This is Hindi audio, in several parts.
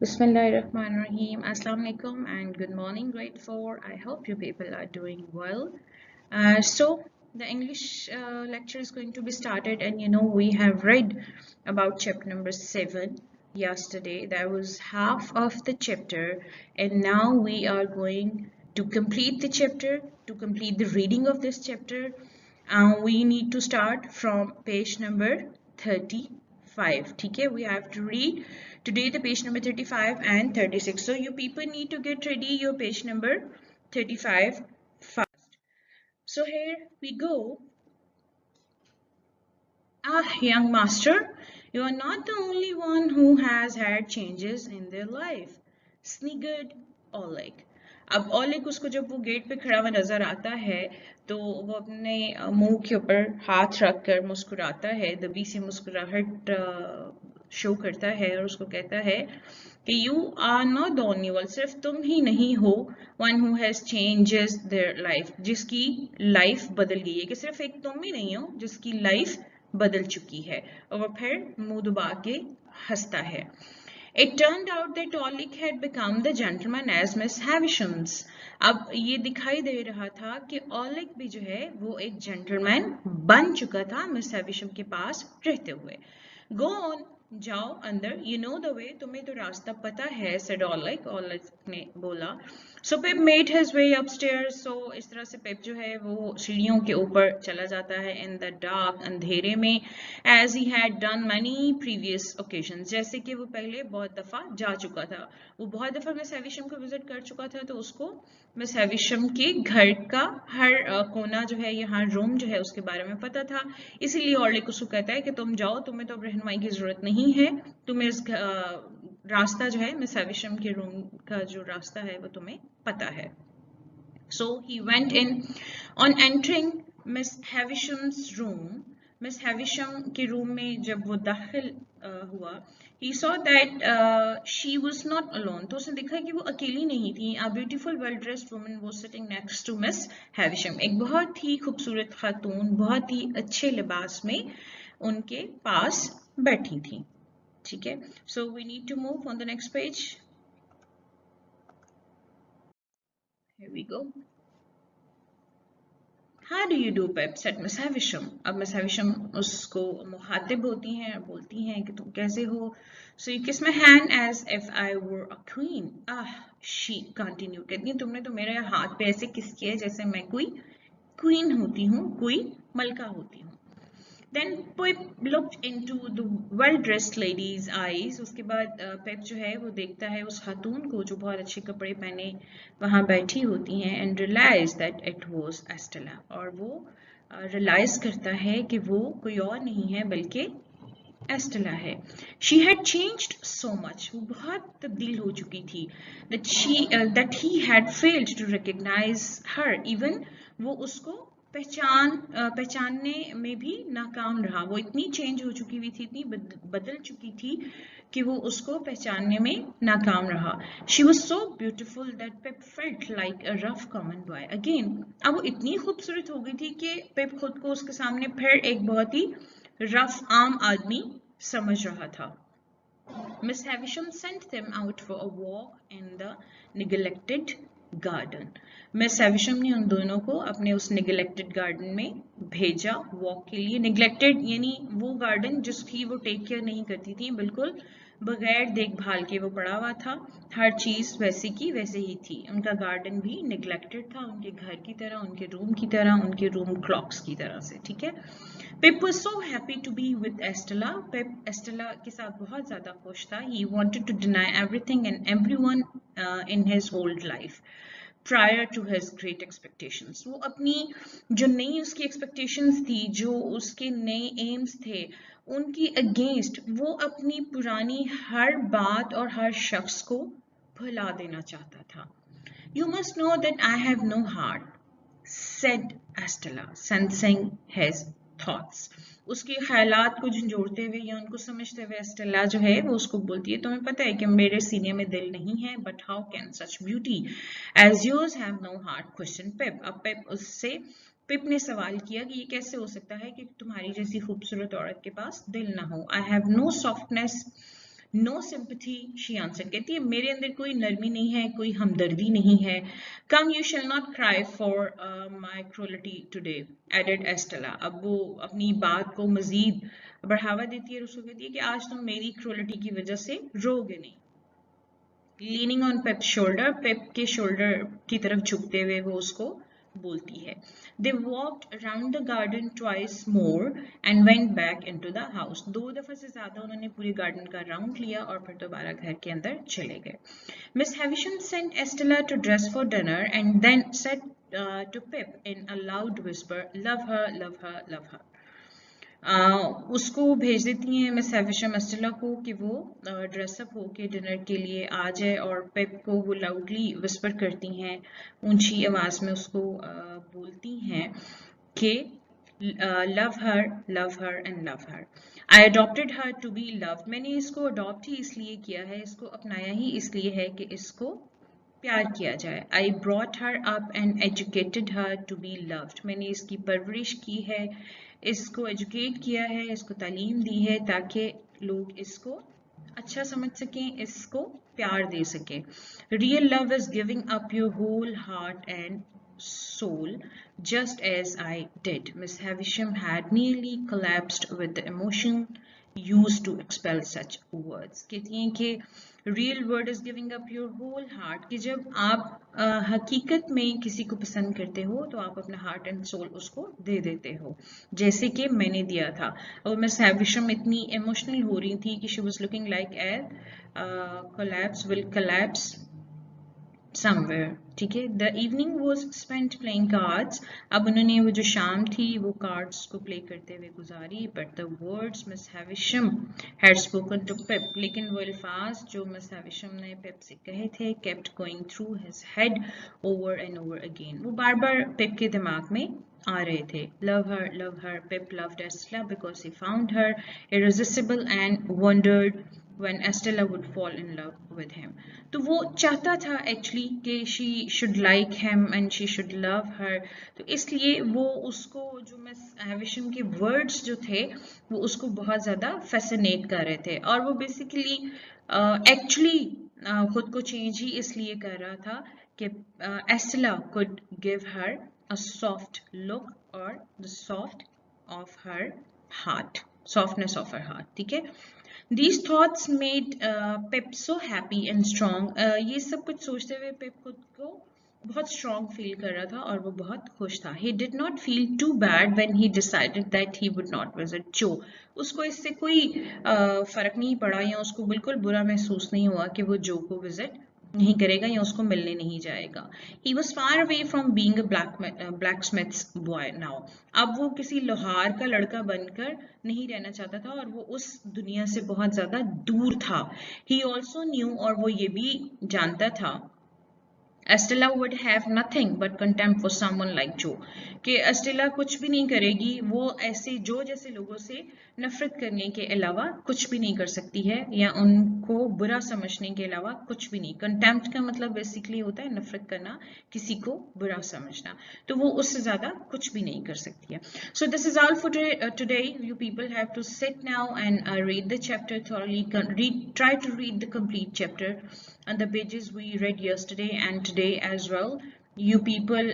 Bismillahirrahmanirrahim. Assalamu alaikum and good morning, grade 4. I hope you people are doing well. So, the English lecture is going to be started, and we have read about chapter number 7 yesterday. That was half of the chapter, and now we are going to complete the chapter, to complete the reading of this chapter. We need to start from page number 35. Okay, we have to read today the page number 35 and 36. So you people need to get ready your page number 35 fast. So here we go. Young master, you are not the only one who has had changes in their life. Sniggered Oleg. अब ओलेग उसको जब वो गेट पे खड़ा हुआ नजर आता है तो वो अपने मुंह के ऊपर हाथ रख कर मुस्कुराता है, दबी सी मुस्कुराहट शो करता है और उसको कहता है कि you are not the only one, सिर्फ तुम ही नहीं हो one who has changes their life, जिसकी लाइफ बदल गई है, कि सिर्फ एक तुम ही नहीं हो जिसकी लाइफ बदल चुकी है। और वो फिर मुंह दबा के हंसता है। It turned out that Oleg had become the gentleman as Miss Havisham's. अब ये दिखाई दे रहा था कि ओलेग भी जो है वो एक जेंटलमैन बन चुका था मिस हैविशम के पास रहते हुए। Go on, जाओ अंदर, you know the way, तुम्हें तो रास्ता पता है, said Oleg. ओलेग ने बोला। So Pip made his way upstairs. So इस तरह से पिप जो है वो सीढ़ियों के ऊपर चला जाता है in the dark, अंधेरे में, as he had done many previous occasions, जैसे कि वो पहले बहुत दफा जा चुका था। वो बहुत दफा मिस हैविशम को विजिट कर चुका था, तो उसको मिस हैविशम के घर का हर कोना जो है, यहाँ रूम जो है, उसके बारे में पता था। इसीलिए ऑर्लिक उसको कहता है कि तुम जाओ, तुम्हें तो अब रहनुमाई की जरूरत नहीं है, तुम्हें इस रास्ता जो है मिस हैविशम के रूम का जो रास्ता है वो तुम्हें पता है। So he went in. On entering Miss Havisham's room, Miss Havisham के रूम में जब वो दाखिल हुआ, he saw that she was not alone. तो उसने देखा कि वो अकेली नहीं थी। A beautiful well-dressed woman was sitting next to Miss Havisham. एक बहुत ही खूबसूरत खातून बहुत ही अच्छे लिबास में उनके पास बैठी थी। ठीक है, so we need to move on the next page. Here we go. How do you do, Pep? said Miss Havisham. अब Miss Havisham उसको मुखातिब होती हैं और बोलती हैं कि तुम कैसे हो। So you kiss my hand as if I were a queen. She continued. कहती हैं तुमने तो मेरे हाथ पे ऐसे किस किया जैसे मैं कोई क्वीन होती हूँ, कोई मलका होती हूँ। Then Pip looked into the well-dressed lady's eyes. उसके बाद पेप जो है वो देखता है उस खातून को जो बहुत अच्छे कपड़े पहने वहाँ बैठी होती हैं, and realized that it was Estella. और वो रियलाइज करता है कि वो कोई और नहीं है बल्कि एस्टेला है। She had changed so much. वो बहुत तब्दील हो चुकी थी। That he had failed to recognize her. Even वो उसको पहचानने में भी नाकाम रहा। वो इतनी चेंज हो चुकी हुई थी, इतनी बदल चुकी थी कि वो उसको पहचानने में नाकाम रहा। She was so beautiful that Pip felt like a rough common boy again. अब वो इतनी खूबसूरत हो गई थी कि पिप खुद को उसके सामने फिर एक बहुत ही रफ आम आदमी समझ रहा था। Miss Havisham sent them out for a walk in the neglected garden. Miss Havisham ने उन दोनों को अपने उस निगलेक्टेड गार्डन में भेजा वॉक के लिए। निगलेक्टेड यानी वो गार्डन जिसकी वो टेक केयर नहीं करती थी, बिल्कुल बगैर देखभाल के वो पड़ा हुआ था, हर चीज वैसी की वैसे ही थी। उनका गार्डन भी निगलेक्टेड था, उनके घर की तरह, उनके रूम की तरह, उनके रूम क्लॉक्स की तरह से। ठीक है। Pip was so happy to be with Estella. Pip Estella के साथ बहुत ज़्यादा खुश था. He wanted to deny everything and everyone in his old life prior to his great expectations. वो अपनी जो नई उसकी expectations थी, जो उसके नए aims थे, उनकी against वो अपनी पुरानी हर बात और हर शख्स को भुला देना चाहता था. You must know that I have no heart, said Estella, sensing his thoughts. उसके ख्यालात को झंझोड़ते हुए या उनको समझते हुए एस्टेला जो है वो उसको बोलती है, तुम्हें पता है कि मेरे सीने में दिल नहीं है, but how can such beauty as yours have no heart, question Pip. अब पिप उससे पिप ने सवाल किया कि ये कैसे हो सकता है कि तुम्हारी जैसी खूबसूरत औरत के पास दिल ना हो। I have no softness No sympathy, she answered. कहती है मेरे अंदर कोई नरमी नहीं है, कोई हमदर्दी नहीं है. Come, you shall not cry for my cruelty today, added Estella. अब वो अपनी बात को मजीद बढ़ावा देती है और उसको कहती है कि आज तुम मेरी क्रूलिटी की वजह से रोगे नहीं. लीनिंग ऑन पेप शोल्डर, पेप के शोल्डर की तरफ झुकते हुए वो उसको बोलती है. They walked around the garden twice more and went back into the house. 2 दफा से ज्यादा उन्होंने पूरे गार्डन का राउंड लिया और फिर दोबारा घर के अंदर चले गए. Miss Havisham sent Estella to dress for dinner and then said to Pip in a loud whisper, "Love her, love her, love her." उसको भेज देती हैं मिस हैविशम एस्टेला को कि वो ड्रेसअप होके डिनर के लिए आ जाए और पेप को वो लाउडली विस्पर करती हैं, ऊंची आवाज में उसको बोलती हैं कि love her and love her. I adopted her to be loved. मैंने इसको अडॉप्ट ही इसलिए किया है, इसको अपनाया ही इसलिए है कि इसको प्यार किया जाए. I brought her up and educated her to be loved. मैंने इसकी परवरिश की है, इसको एजुकेट किया है, इसको तालीम दी है ताकि लोग इसको अच्छा समझ सकें, इसको प्यार दे सकें. Real love is giving up your whole heart and soul, just as I did. Miss Havisham had nearly collapsed with the emotion used to expel such words. कहती हैं कि real word is giving up your whole heart, कि जब आप हकीकत में किसी को पसंद करते हो तो आप अपना हार्ट एंड सोल उसको दे देते हो, जैसे कि मैंने दिया था. और मिस हैविशम इतनी इमोशनल हो रही थी कि she was looking like collapse will collapse somewhere. ठीक है. The evening was spent playing cards. अब उन्होंने वो जो शाम थी वो कार्ड्स को प्ले करते हुए गुजारी. But the words Miss Havisham had spoken to Pip, लेकिन वो अल्फाज जो Miss Havisham ने Pip से कहे थे kept going through his head over and over again. वो बार बार Pip के दिमाग में आ रहे थे. Love her. Pip loved Estella because he found her irresistible and wondered when Estella would fall in love with him. तो वो चाहता था एक्चुअली कि she should like him and she should love her. तो इसलिए वो उसको जो मिस हैविशम के वर्ड्स जो थे वो उसको बहुत ज़्यादा फैसिनेट कर रहे थे और वो बेसिकली एक्चुअली खुद को चेंज ही इसलिए कर रहा था कि Estella could give her a soft look or the soft of her heart, softness of her heart. ठीक है. These thoughts made Pip so happy and strong. ये सब कुछ सोचते हुए Pip खुद को बहुत strong feel कर रहा था और वो बहुत खुश था. He did not feel too bad when he decided that he would not visit Joe. उसको इससे कोई फर्क नहीं पड़ा या उसको बिल्कुल बुरा महसूस नहीं हुआ कि वो जो को विजिट नहीं करेगा या उसको मिलने नहीं जाएगा. He was far away from being a blacksmith's boy now. अब वो किसी लोहार का लड़का बनकर नहीं रहना चाहता था और वो उस दुनिया से बहुत ज्यादा दूर था. He also knew, और वो ये भी जानता था, Estella would have nothing but contempt for someone like Joe. कि एस्टेला कुछ भी नहीं करेगी, वो ऐसे जो जैसे लोगों से नफरत करने के अलावा कुछ भी नहीं कर सकती है या उनको बुरा समझने के अलावा कुछ भी नहीं. कंटेम्प्ट का मतलब बेसिकली होता है नफरत करना, किसी को बुरा समझना. तो वो उससे ज्यादा कुछ भी नहीं कर सकती है. So this is all for today. You people have to sit now and read the chapter thoroughly. Try to read the complete chapter on the pages we read yesterday and today as well. You people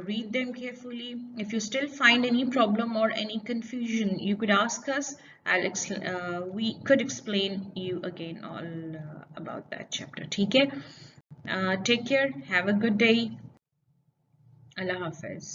read them carefully. If you still find any problem or any confusion, you could ask us. We could explain you again all about that chapter. ठीक है. Take care. Have a good day. Allah Hafiz.